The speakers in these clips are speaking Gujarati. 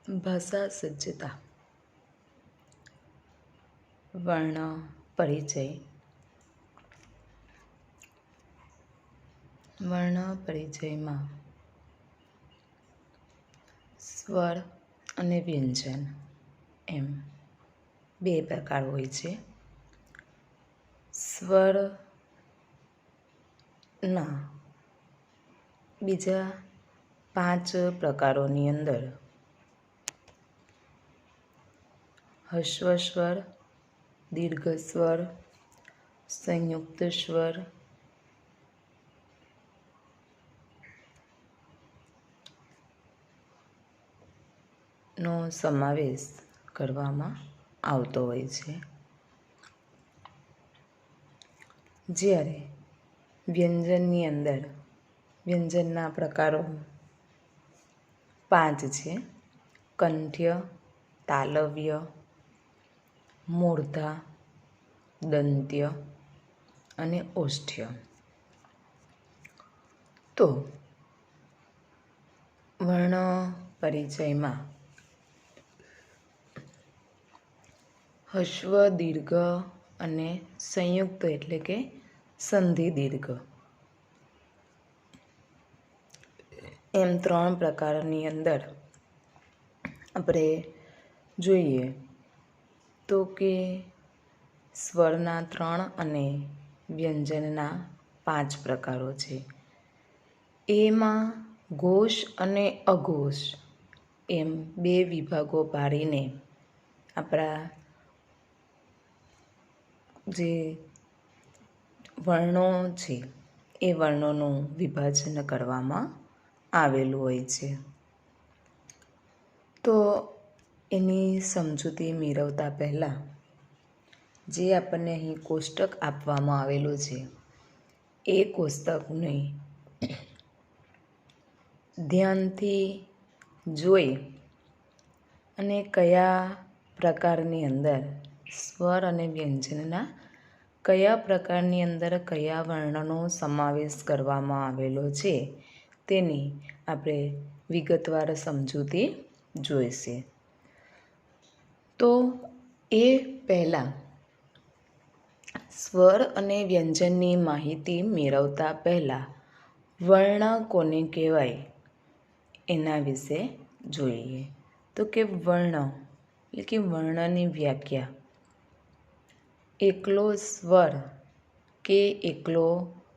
ભાષા સજ્જતા. વર્ણ પરિચય. વર્ણ પરિચયમાં સ્વર અને વ્યંજન એમ બે પ્રકાર હોય છે. સ્વરના બીજા 5 પ્રકારોની અંદર હસ્વ સ્વર, દીર્ઘ સ્વર, સંયુક્ત સ્વર, નો સમાવેશ કરવામાં આવતો હોય છે. જ્યારે વ્યંજનની અંદર વ્યંજનના પ્રકારો 5 છે. કંઠ્ય, તાલવ્ય, મૂર્ધા, દંત્ય અને ઓષ્ઠ્ય. તો વર્ણ પરિચયમાં હસ્વ, દીર્ઘ અને સંયુક્ત એટલે કે સંધિ દીર્ઘ એમ 3 પ્રકારની અંદર આપણે જોઈએ તો કે સ્વરના 3 અને વ્યંજનના 5 પ્રકારો છે. એમાં ઘોષ અને અઘોષ એમ 2 વિભાગો પાડીને આપણા જે વર્ણો છે એ વર્ણોનું વિભાજન કરવામાં આવેલું હોય છે. તો એની સમજૂતી મેળવતા પહેલાં જે આપણને અહીં કોષ્ટક આપવામાં આવેલું છે એ કોષ્ટકને ધ્યાનથી જોઈ અને કયા પ્રકારની અંદર સ્વર અને વ્યંજનના કયા પ્રકારની અંદર કયા વર્ણનો સમાવેશ કરવામાં આવેલો છે તેની આપણે વિગતવાર સમજૂતી જોઈશે. તો એ પહેલાં સ્વર અને વ્યંજનની માહિતી મેળવતા પહેલાં વર્ણ કોને કહેવાય એના વિશે જોઈએ. તો કે વર્ણ એટલે કે વર્ણની વ્યાખ્યા એકલો સ્વર કે એકલો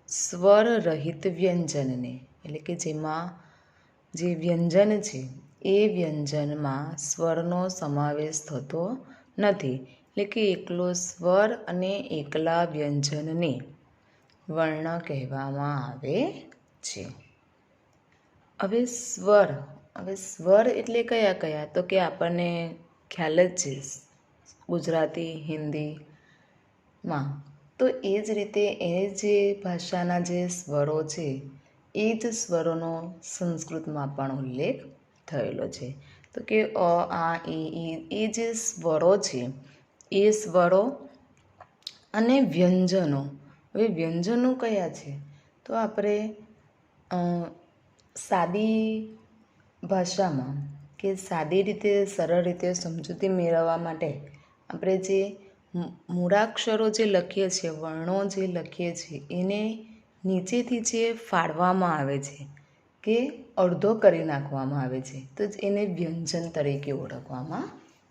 સ્વર રહિત વ્યંજનને એટલે કે જેમાં જે વ્યંજન છે એ વ્યંજનમાં સ્વરનો સમાવેશ થતો નથી એટલે કે એકલો સ્વર અને એકલા વ્યંજનને વર્ણ કહેવામાં આવે છે. હવે સ્વર એટલે કયા કયા તો કે આપણને ખ્યાલ જ છે ગુજરાતી હિન્દીમાં. તો એ જ રીતે એ જે ભાષાના જે સ્વરો છે એ જ સ્વરોનો સંસ્કૃતમાં પણ ઉલ્લેખ થયેલો છે. તો કે અ, આ, ઈ એ જે સ્વરો છે એ સ્વરો અને વ્યંજનો. હવે વ્યંજનો કયા છે તો આપણે સાદી ભાષામાં કે સાદી રીતે સરળ રીતે સમજૂતી મેળવવા માટે આપણે જે મૂળાક્ષરો જે લખીએ છીએ વર્ણો જે લખીએ છીએ એને નીચેથી જે ફાળવામાં આવે છે કે અડધો કરી નાખવામાં આવે છે તો એને વ્યંજન તરીકે ઓળખવામાં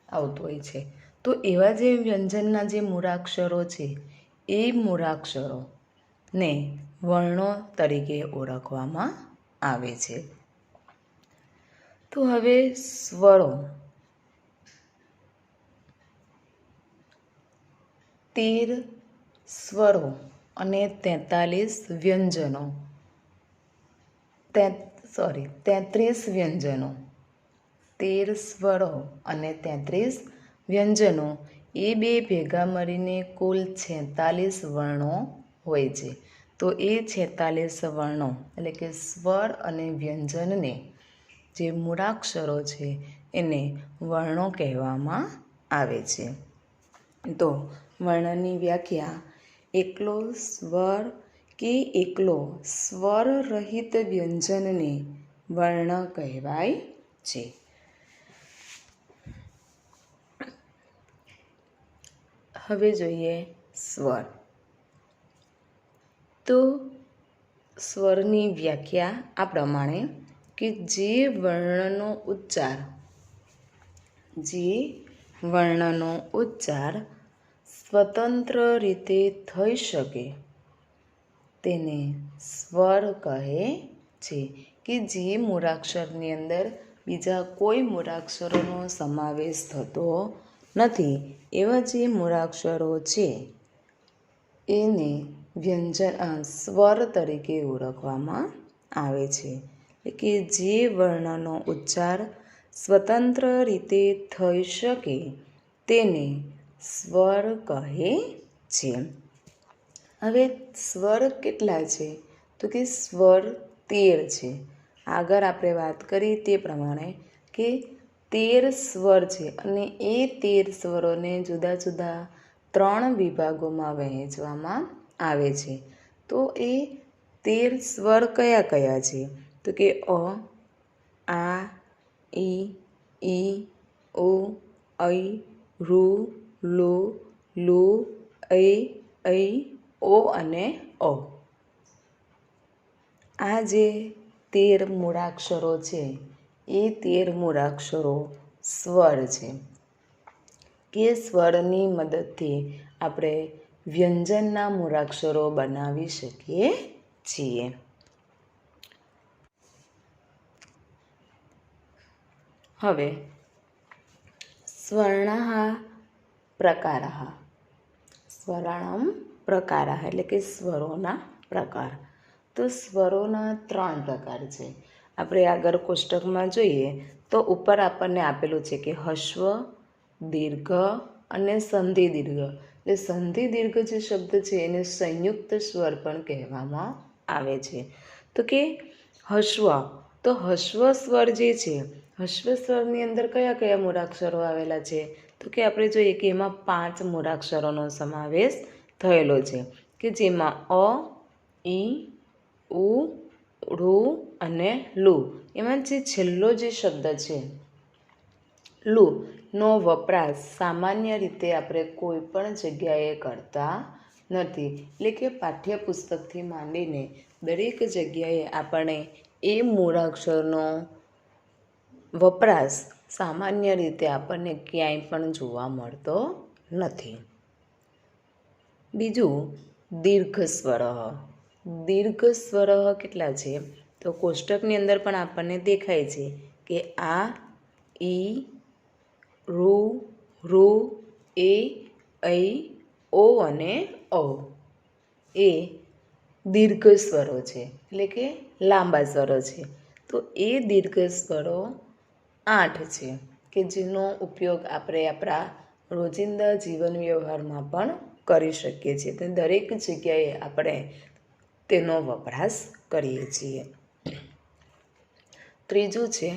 આવતું હોય છે. તો એવા જે વ્યંજનના જે મૂળાક્ષરો છે એ મૂળાક્ષરોને વર્ણો તરીકે ઓળખવામાં આવે છે. તો હવે સ્વરો 13 સ્વરો અને 43 વ્યંજનો 33 વ્યંજનો 13 સ્વરો અને 33 વ્યંજનો એ બે ભેગા મળીને કુલ 46 વર્ણો હોય છે. તો એ 46 વર્ણો એટલે કે સ્વર અને વ્યંજનને જે મૂળાક્ષરો છે એને વર્ણો કહેવામાં આવે છે. તો વર્ણની વ્યાખ્યા એકલો સ્વર કે એકલો સ્વર રહિત વ્યંજનને વર્ણ કહેવાય છે. હવે જોઈએ સ્વર. તો સ્વરની વ્યાખ્યા આ પ્રમાણે કે જે વર્ણનો ઉચ્ચાર સ્વતંત્ર રીતે થઈ શકે તેને સ્વર કહે છે. કે જે મૂળાક્ષરની અંદર બીજા કોઈ મૂળાક્ષરોનો સમાવેશ થતો નથી એવા જે મૂળાક્ષરો છે એને સ્વર તરીકે ઓળખવામાં આવે છે. એટલે કે જે વર્ણનો ઉચ્ચાર સ્વતંત્ર રીતે થઈ શકે તેને સ્વર કહે છે. હવે સ્વર કેટલા છે? તો કે સ્વર 13 છે. આગળ આપણે વાત કરી તે પ્રમાણે કે 13 સ્વર છે અને એ 13 સ્વરોને જુદા જુદા 3 વિભાગોમાં વહેંચવામાં આવે છે. તો એ 13 સ્વર કયા કયા છે? તો કે અ, આ, ઈ, ઓ, ઐ, ઋ, લો, લુ, ઐ, ઓ અને ઓ. આ જે 13 મૂળાક્ષરો છે એ 13 મૂળાક્ષરો સ્વર છે. કે સ્વરની મદદથી આપણે વ્યંજનના મૂળાક્ષરો બનાવી શકીએ છીએ. હવે સ્વર્ણાહ પ્રકારાહ. સ્વરાણામ પ્રકારાહ એટલે કે સ્વરોના પ્રકાર. તો સ્વરોના 3 પ્રકાર છે. આપણે આગળ કોષ્ટકમાં જોઈએ તો ઉપર આપણને આપેલું છે કે હસ્વ, દીર્ઘ અને સંધિ દીર્ઘ. એટલે સંધિ દીર્ઘ જે શબ્દ છે એને સંયુક્ત સ્વર પણ કહેવામાં આવે છે. તો કે હસ્વ, તો હસ્વ સ્વર જે છે, હસ્વ સ્વરની અંદર કયા કયા મૂળાક્ષરો આવેલા છે? તો કે આપણે જોઈએ કે એમાં 5 મૂળાક્ષરોનો સમાવેશ થયેલો છે. કે જેમાં અ, ઈ, ઉ, ઋ અને લું. એમાં જે છેલ્લો જે શબ્દ છે લું નો વપરાશ સામાન્ય રીતે આપણે કોઈ પણ જગ્યાએ કરતા નથી. એટલે કે પાઠ્યપુસ્તકથી માંડીને દરેક જગ્યાએ આપણે એ મૂળાક્ષરનો વપરાશ સામાન્ય રીતે આપણને ક્યાંય પણ જોવા મળતો નથી. બીજું દીર્ઘ સ્વર. દીર્ઘ સ્વર કેટલા છે? તો કોષ્ટકની અંદર પણ આપણને દેખાય છે કે આ, ઈ, ઋ, ઐ, ઓ અને ઔ એ દીર્ઘ સ્વરો છે. એટલે કે લાંબા સ્વરો છે. તો એ દીર્ઘ સ્વરો 8 છે કે જેનો ઉપયોગ આપણે આપણા રોજિંદા જીવન વ્યવહારમાં પણ કરી શકીએ છીએ. તો દરેક જગ્યાએ આપણે તેનો વપરાશ કરીએ છીએ. ત્રીજું છે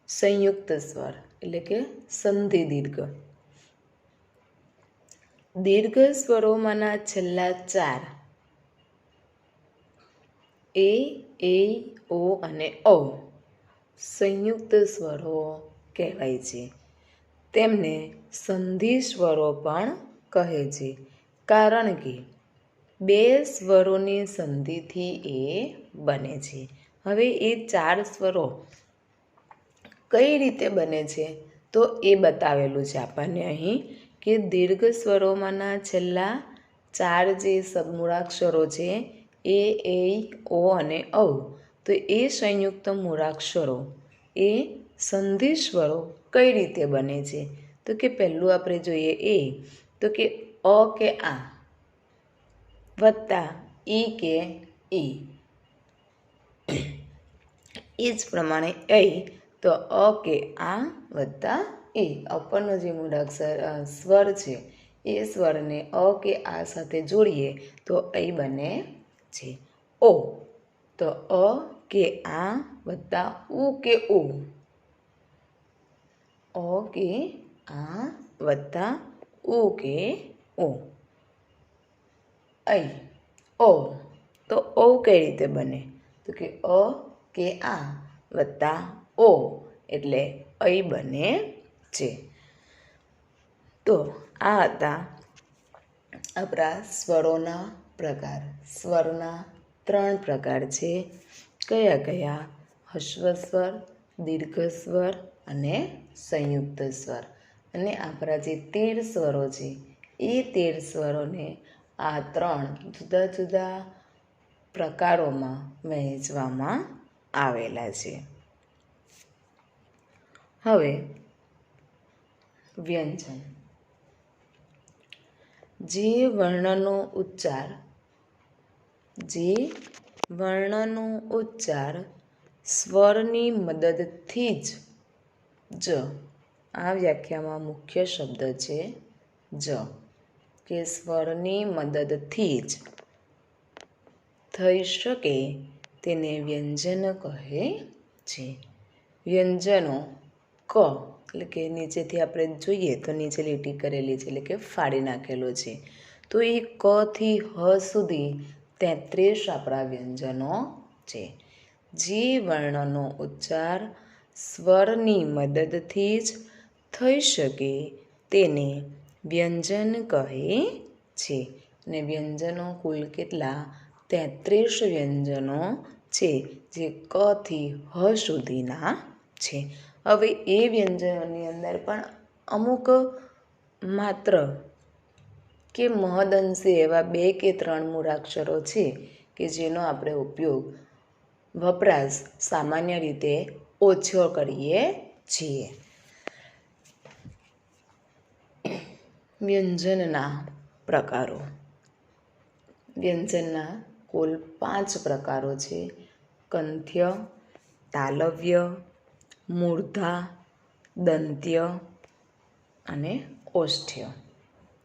સંયુક્ત સ્વર એટલે કે સંધિ દીર્ઘ. દીર્ઘ સ્વરોમાંના છેલ્લા 4 એ, ઓ અને ઔ સંયુક્ત સ્વરો કહેવાય છે. તેમને સંધિ સ્વરો પણ કહે છે. કારણ કે 2 સ્વરોની સંધિથી એ બને છે. હવે એ 4 સ્વરો કઈ રીતે બને છે? તો એ બતાવેલું છે આપણને અહીં કે દીર્ઘ સ્વરોમાંના છેલ્લા 4 જે મૂળાક્ષરો છે એ, ઓ અને ઔ. તો એ સંયુક્ત મૂળાક્ષરો એ સંધિ સ્વરો કઈ રીતે બને છે? તો કે પહેલું આપણે જોઈએ એ. તો કે અ કે આ વત્તા ઈ કે ઈ. એ જ પ્રમાણે ઐ તો અ કે આ વત્તા એ. ઉપરનો જે મૂળાક્ષર સ્વર છે એ સ્વરને અ કે આ સાથે જોડીએ તો ઐ બને છે. ઓ તો અ કે આ વત્તા ઉ કે ઓ. અ કે આ વત્તા ઉ કે ઓ. ઐ ઓ તો ઓ કઈ રીતે બને? તો કે અ કે આ વત્તા ઓ એટલે ઐ બને છે. તો આ હતા આપણા સ્વરોના પ્રકાર. સ્વરના 3 પ્રકાર છે. કયા કયા? હસ્વ સ્વર, દીર્ઘ સ્વર અને સંયુક્ત સ્વર. અને આપણા જે 13 સ્વરો છે એ 13 સ્વરોને આ 3 જુદા જુદા પ્રકારોમાં વહેંચવામાં આવેલા છે. હવે વ્યંજન. જે વર્ણનો ઉચ્ચાર સ્વરની મદદથી જ આ વ્યાખ્યામાં મુખ્ય શબ્દ છે જ, કે સ્વરની મદદથી જ થઈ શકે તેને વ્યંજન કહે છે. વ્યંજનો ક, એટલે કે નીચેથી આપણે જોઈએ તો નીચે લીટી કરેલી છે, એટલે કે ફાડી નાખેલો છે. તો એ ક થી હ સુધી 33 આપણા વ્યંજનો છે. જે વર્ણનો ઉચ્ચાર સ્વરની મદદથી જ થઈ શકે તેને વ્યંજન કહે છે. અને વ્યંજનો કુલ કેટલા? 33 વ્યંજનો છે, જે ક થી હ સુધીના છે. હવે એ વ્યંજનોની અંદર પણ અમુક માત્ર કે મહદઅંશે એવા 2 કે 3 મૂળાક્ષરો છે કે જેનો આપણે ઉપયોગ વપરાશ સામાન્ય રીતે ઓછો કરીએ છીએ. વ્યંજનના પ્રકારો. વ્યંજનના કુલ 5 પ્રકારો છે. કંથ્ય, તાલવ્ય, મૂર્ધા, દંત્ય અને ઓષ્ઠ્ય.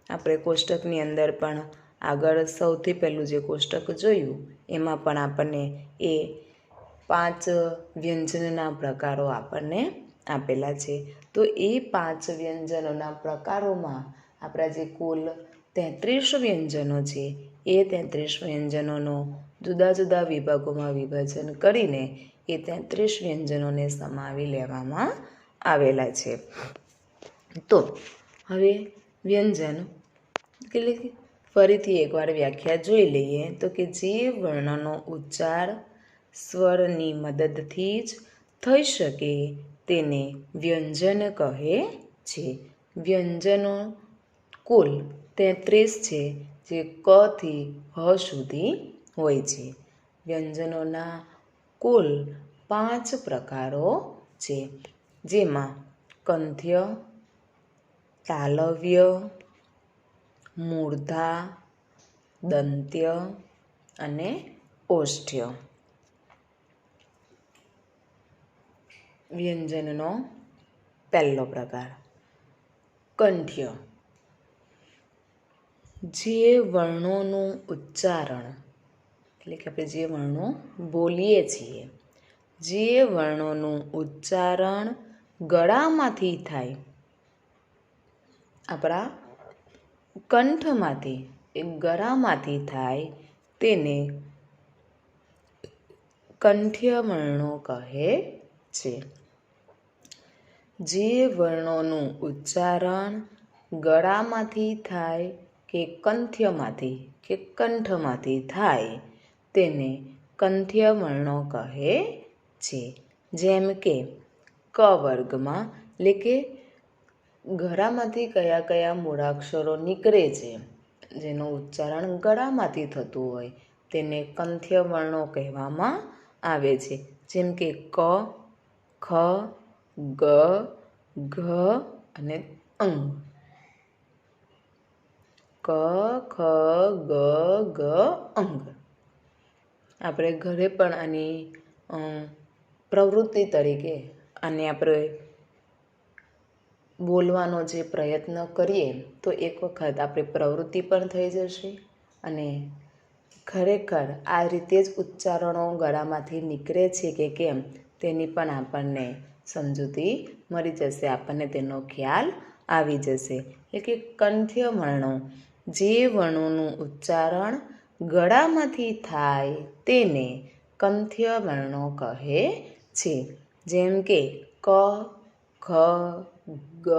આપણે કોષ્ટકની અંદર પણ આગળ સૌથી પહેલું જે કોષ્ટક જોયું એમાં પણ આપણને એ 5 વ્યંજનના પ્રકારો આપણને આપેલા છે. તો એ 5 વ્યંજનોના પ્રકારોમાં આપણા જે કુલ 33 વ્યંજનો છે એ 33 વ્યંજનોનો જુદા જુદા વિભાગોમાં વિભાજન કરીને એ 33 વ્યંજનોને સમાવી લેવામાં આવેલા છે. તો હવે વ્યંજન એટલે ફરીથી એકવાર વ્યાખ્યા જોઈ લઈએ તો કે જે વર્ણનો ઉચ્ચાર સ્વરની મદદથી જ થઈ શકે તેને વ્યંજન કહે છે. વ્યંજનો કુલ 33 છે, જે ક થી હ સુધી હોય છે. વ્યંજનોના કુલ 5 પ્રકારો છે, જેમાં કંથ્ય, તાલવ્ય, મૂર્ધા, દંત્ય અને ઓષ્ઠ્ય. વ્યંજનનો પહેલો પ્રકાર કંઠ્ય. જે વર્ણોનું ઉચ્ચારણ, એટલે કે આપણે જે વર્ણો બોલીએ છીએ, જે વર્ણોનું ઉચ્ચારણ ગળામાંથી થાય, આપણા કંઠમાંથી એ ગળામાંથી થાય તેને કંઠ્ય વર્ણો કહે છે. જે વર્ણોનું ઉચ્ચારણ ગળામાંથી થાય કે કંઠ્યમાંથી કે કંઠમાંથી થાય તેને કંઠ્ય વર્ણો કહે છે. જેમ કે ક વર્ગમાં, એટલે કે ગળામાંથી કયા કયા મૂળાક્ષરો નીકળે છે જેનું ઉચ્ચારણ ગળામાંથી થતું હોય તેને કંઠ્ય વર્ણો કહેવામાં આવે છે. જેમ કે ક, ખ, ગ, ઘ અને અંગ. ક, ખ, ગ, ઘ, અંગ. આપણે ઘરે પણ આની પ્રવૃત્તિ તરીકે આને આપણે બોલવાનો જે પ્રયત્ન કરીએ તો એક વખત આપણી પ્રવૃત્તિ પણ થઈ જશે અને ખરેખર આ રીતે જ ઉચ્ચારણો ગળામાંથી નીકળે છે કે કેમ તેની પણ આપણને સમજૂતી મળી જશે, આપણને તેનો ખ્યાલ આવી જશે. એટલે કે કંઠ્ય વર્ણો, જે વર્ણોનું ઉચ્ચારણ ગળામાંથી થાય તેને કંઠ્ય વર્ણો કહે છે. જેમ કે ક, ખ, ગ,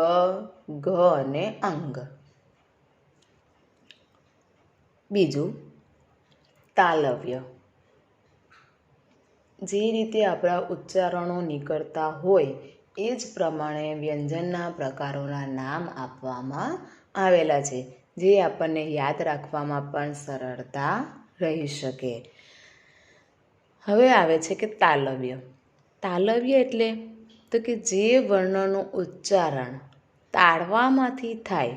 ઘ અને અંગ. બીજું તાલવ્ય. જે રીતે આપણા ઉચ્ચારણો નીકળતા હોય એ જ પ્રમાણે વ્યંજનના પ્રકારોના નામ આપવામાં આવેલા છે, જે આપણને યાદ રાખવામાં પણ સરળતા રહી શકે. હવે આવે છે કે તાલવ્ય. તાલવ્ય એટલે તો કે જે વર્ણનું ઉચ્ચારણ તાળવામાંથી થાય.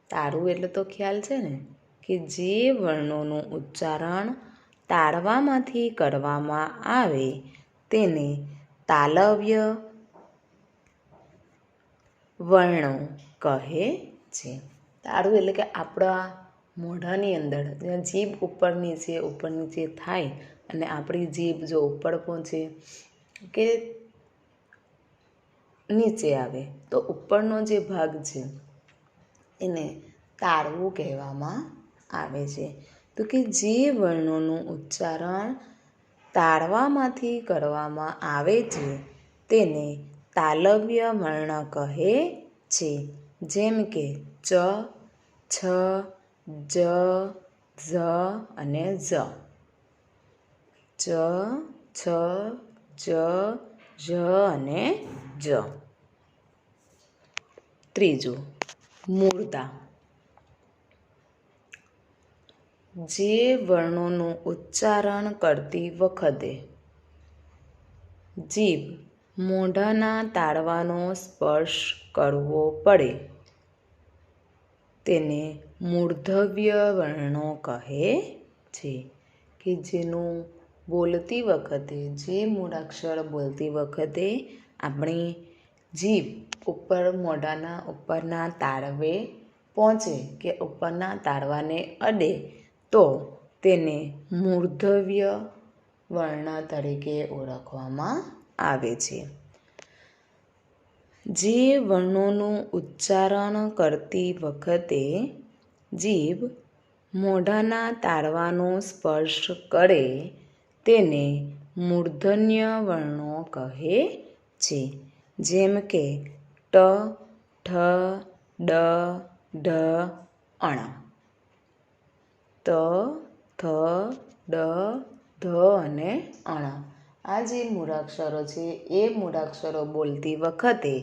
તાળવું એટલે તો ખ્યાલ છે ને, કે જે વર્ણોનું ઉચ્ચારણ તાળવામાંથી કરવામાં આવે તેને તાલવ્ય વર્ણો કહે છે. તાળવું એટલે કે આપણા મોઢાની અંદર જ્યાં જીભ ઉપર નીચે થાય અને આપણી જીભ જો ઉપર પહોંચે કે નીચે આવે તો ઉપરનો જે ભાગ છે એને તાળવું કહેવામાં આવે છે. તો કે જે વર્ણોનું ઉચ્ચારણ તાળવામાંથી કરવામાં આવે છે તેને તાલવ્ય વર્ણ કહે છે. જેમ કે ચ, છ, જ, ઝ અને ઝ. ચ, છ, જ, ઝ અને જ. ત્રીજું મૂળતા. જે વર્ણોનું ઉચ્ચારણ કરતી વખતે જીભ મોઢાના તાળવાનો સ્પર્શ કરવો પડે તેને મૂર્ધવ્ય વર્ણો કહે છે. કે જેનું બોલતી વખતે, જે મૂળાક્ષર બોલતી વખતે આપણી જીભ ઉપર મોઢાના ઉપરના તાળવે પહોંચે કે ઉપરના તાળવાને અડે તો તેને મૂર્ધવ્ય વર્ણ તરીકે ઓળખવામાં આવે છે. જે વર્ણોનું ઉચ્ચારણ કરતી વખતે જીભ મોઢાના તાળવાનો સ્પર્શ કરે તેને મૂર્ધન્ય વર્ણો કહે છે. જેમ કે ટ, ઠ, ડ, ઢ, અણ. ત, થ, ડ, ધ અને અણ. આ જે મૂળાક્ષરો છે એ મૂળાક્ષરો બોલતી વખતે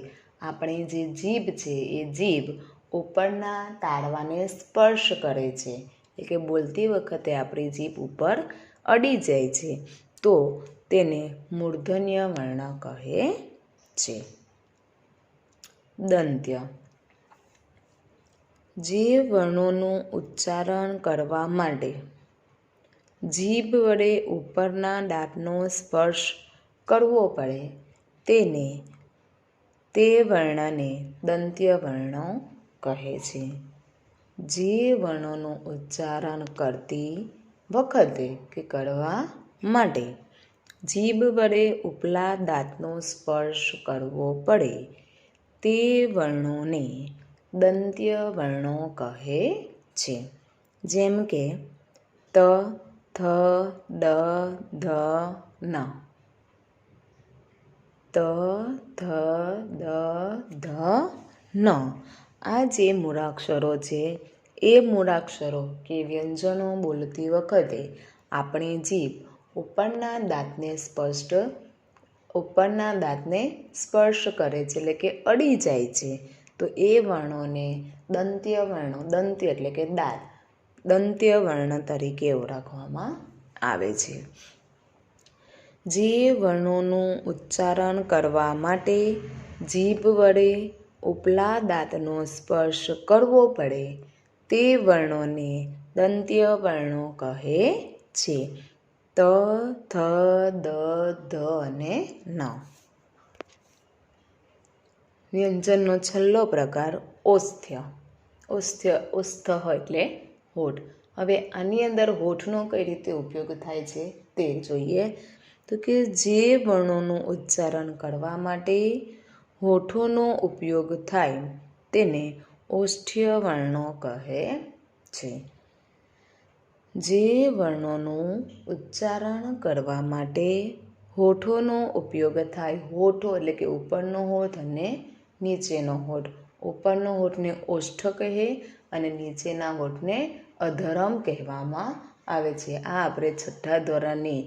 આપણી જે જીભ છે એ જીભ ઉપરના તાળવાને સ્પર્શ કરે છે. એટલે કે બોલતી વખતે આપણી જીભ ઉપર અડી જાય છે તો તેને મૂર્ધન્ય વર્ણ કહે છે. દંત્ય. જે વર્ણોનું ઉચ્ચારણ કરવા માટે જીભ વડે ઉપરના દાંતનો સ્પર્શ કરવો પડે તે વર્ણને દંત્ય વર્ણો કહે છે. જે વર્ણોનું ઉચ્ચારણ કરતી વખતે કે કરવા માટે જીભ વડે ઉપલા દાંતનો સ્પર્શ કરવો પડે તે વર્ણોને દંત્ય વર્ણો કહે છે. જેમ કે ત, થ, ડ, ધ, ન. ત, થ, દ, ધ, ન. આ જે મૂળાક્ષરો છે એ મૂળાક્ષરો કે વ્યંજનો બોલતી વખતે આપણી જીભ ઉપરના દાંતને સ્પર્શ કરે છે, એટલે કે અડી જાય છે તો એ વર્ણોને દંત્ય વર્ણો, દંત્ય એટલે કે દાંત, દંત્ય વર્ણ તરીકે ઓળખવામાં આવે છે. જે વર્ણોનું ઉચ્ચારણ કરવા માટે જીભ વડે ઉપલા દાંતનો સ્પર્શ કરવો પડે તે વર્ણોને દંત્ય વર્ણો કહે છે. ત, થ, દ, ધ અને ન. વ્યંજનનો છેલ્લો પ્રકાર ઓસ્થ્ય. ઓસ્થ એટલે હોઠ. હવે આની અંદર હોઠનો કઈ રીતે ઉપયોગ થાય છે તે જોઈએ. તો કે જે વર્ણોનું ઉચ્ચારણ કરવા માટે હોઠોનો ઉપયોગ થાય તેને ઓષ્ઠ્ય વર્ણો કહે છે. જે વર્ણોનું ઉચ્ચારણ કરવા માટે હોઠોનો ઉપયોગ થાય, હોઠો એટલે કે ઉપરનો હોઠ અને નીચેનો હોઠ. ઉપરનો હોઠને ઓષ્ઠ કહે અને નીચેના હોઠને અધરમ કહેવામાં આવે છે. આ આપણે છઠ્ઠા ધોરણની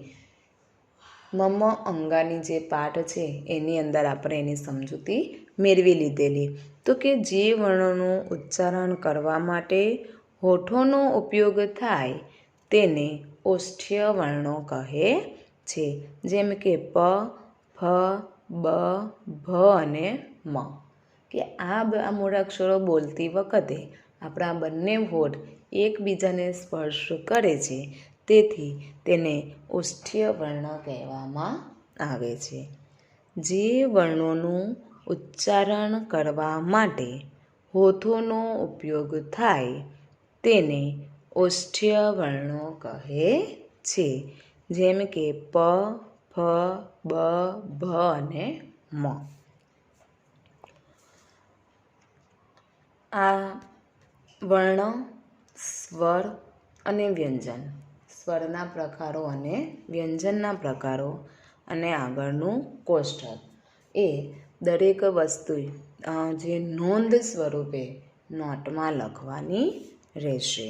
મમ અંગાની જે પાઠ છે એની અંદર આપણે એની સમજૂતી મેળવી લીધેલી. તો કે જે વર્ણોનું ઉચ્ચારણ કરવા માટે હોઠોનો ઉપયોગ થાય તેને ઓષ્ઠ્ય વર્ણો કહે છે. જેમ કે પ, ફ, બ, ભ અને મ. કે આ મૂળાક્ષરો બોલતી વખતે આપણા બંને હોઠ એકબીજાને સ્પર્શ કરે છે, તેથી તેને ઓષ્ઠ્ય વર્ણ કહેવામાં આવે છે. જે વર્ણોનું ઉચ્ચારણ કરવા માટે હોઠોનો ઉપયોગ થાય તેને ઓષ્ઠ્ય વર્ણો કહે છે. જેમ કે પ, ફ, બ, ભ અને મ. આ વર્ણ, સ્વર અને વ્યંજન, સ્વરના પ્રકારો અને વ્યંજનના પ્રકારો અને આગળનું કોષ્ટક એ દરેક વસ્તુ જે નોંધ સ્વરૂપે નોટમાં લખવાની રહેશે.